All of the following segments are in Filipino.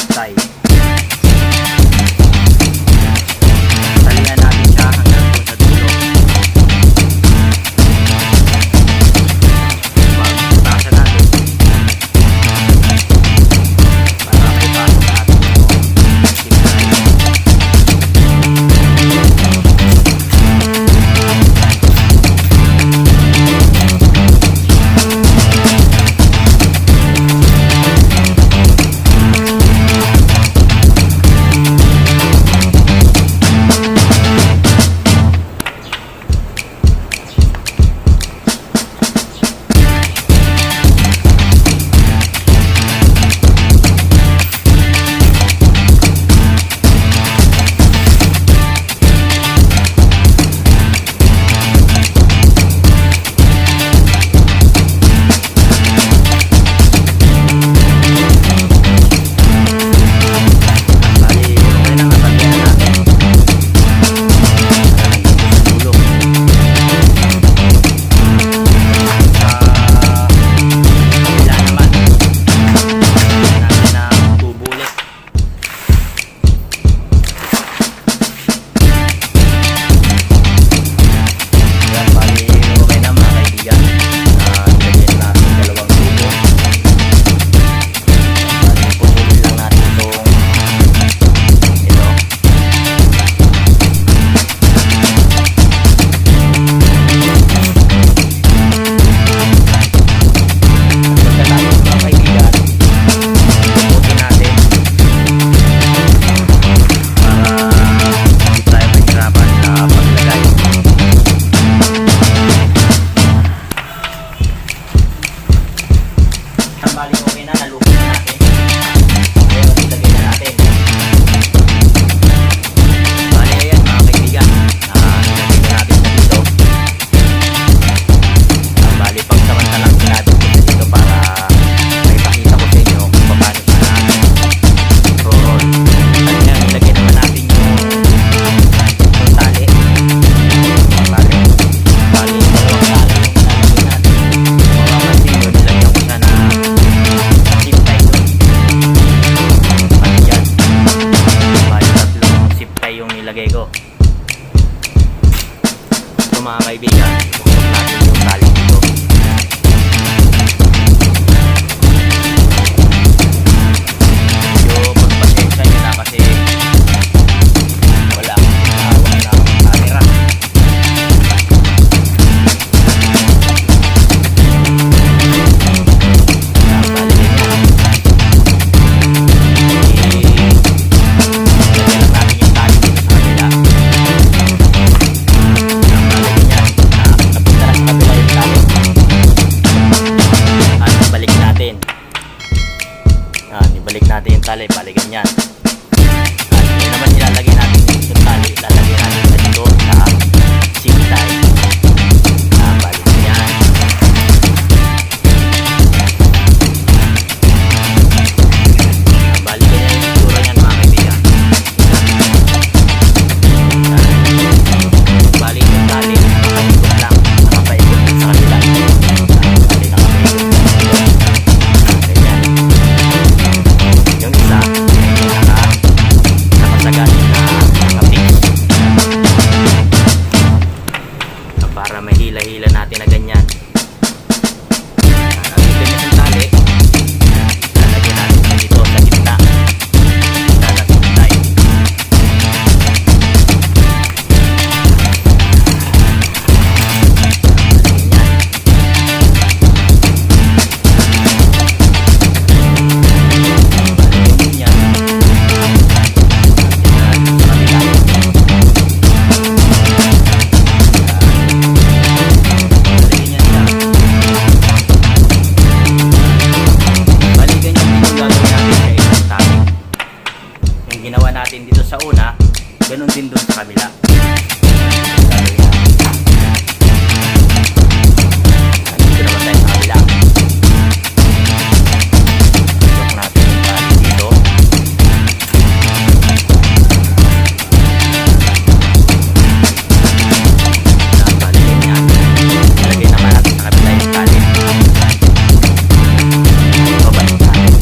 tay. Talihan natin siya hanggang doon sa dulo. Pagputasan natin para may pasok natin yung siptay. Bali okay na, nalukot na natin. Ngayon, ilagay na natin. Bali, ayan mga kaibigan. Ilagay na natin na dito. Bali, pagsamantalang sinabit ko na dito para may pakita ko sa inyo kung paano siya roll. At ngayon, ilagay naman natin yung tali. Bali, dalawang tali yung ilalagay natin. Mapapansin nyo, nilagyan ko siya na nilagay ko. So mga kaibigan, buksan natin yung tali dito. Medyo magpasensya nyo na kasi wala akong camera. Ibalik natin yung tali, balikan yan. At yun naman ilalagay natin yung tali, ilalagay natin sa dito sa siptay. Balikan yan. Balikan yan yung itsura yan mga kaibigan. Balik yung tali, nakapaikot lang, nakapaikot sa kabila. Bali nakapaikot dito. Ganyan. Yung isa nakasagat na nakapix para may hila-hila natin na ganyan. Nabigyan niya yung tali, lalagyan natin dito sa gitna na siptay. Ginawa natin dito sa una, ganun din doon sa kabila. Dito naman tayo sa kabila. Lock natin yung tali dito. Balikin yan. Ilagay naman natin sa kabila yung tali. Babalik natin.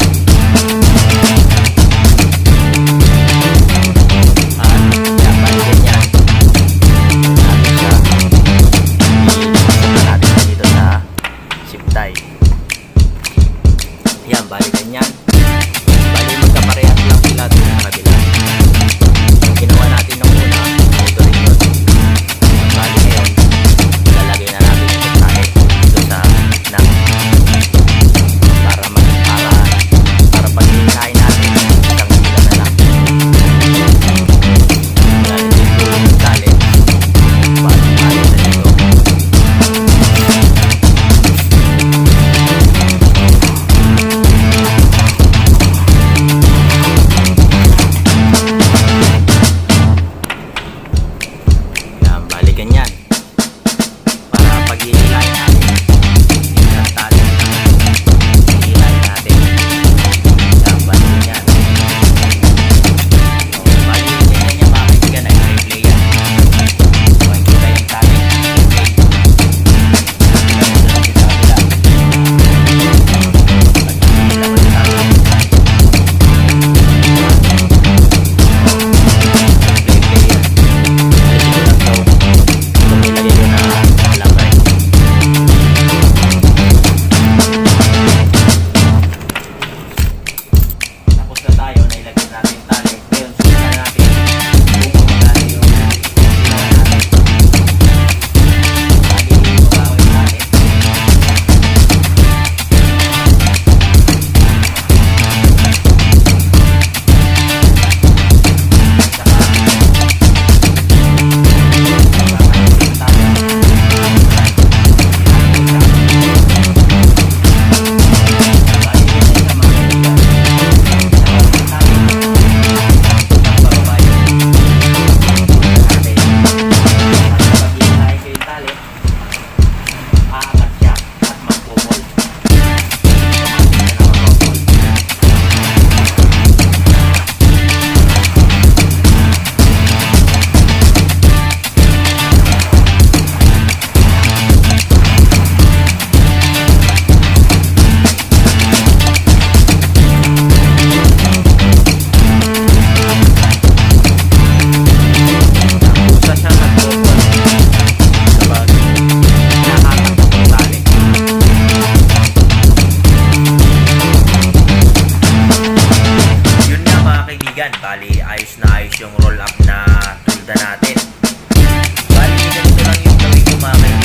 kaibigan. Bali, ayos na ayos yung roll up na tulda natin. Bali, ganito lang yung gawin ko mga kaibigan.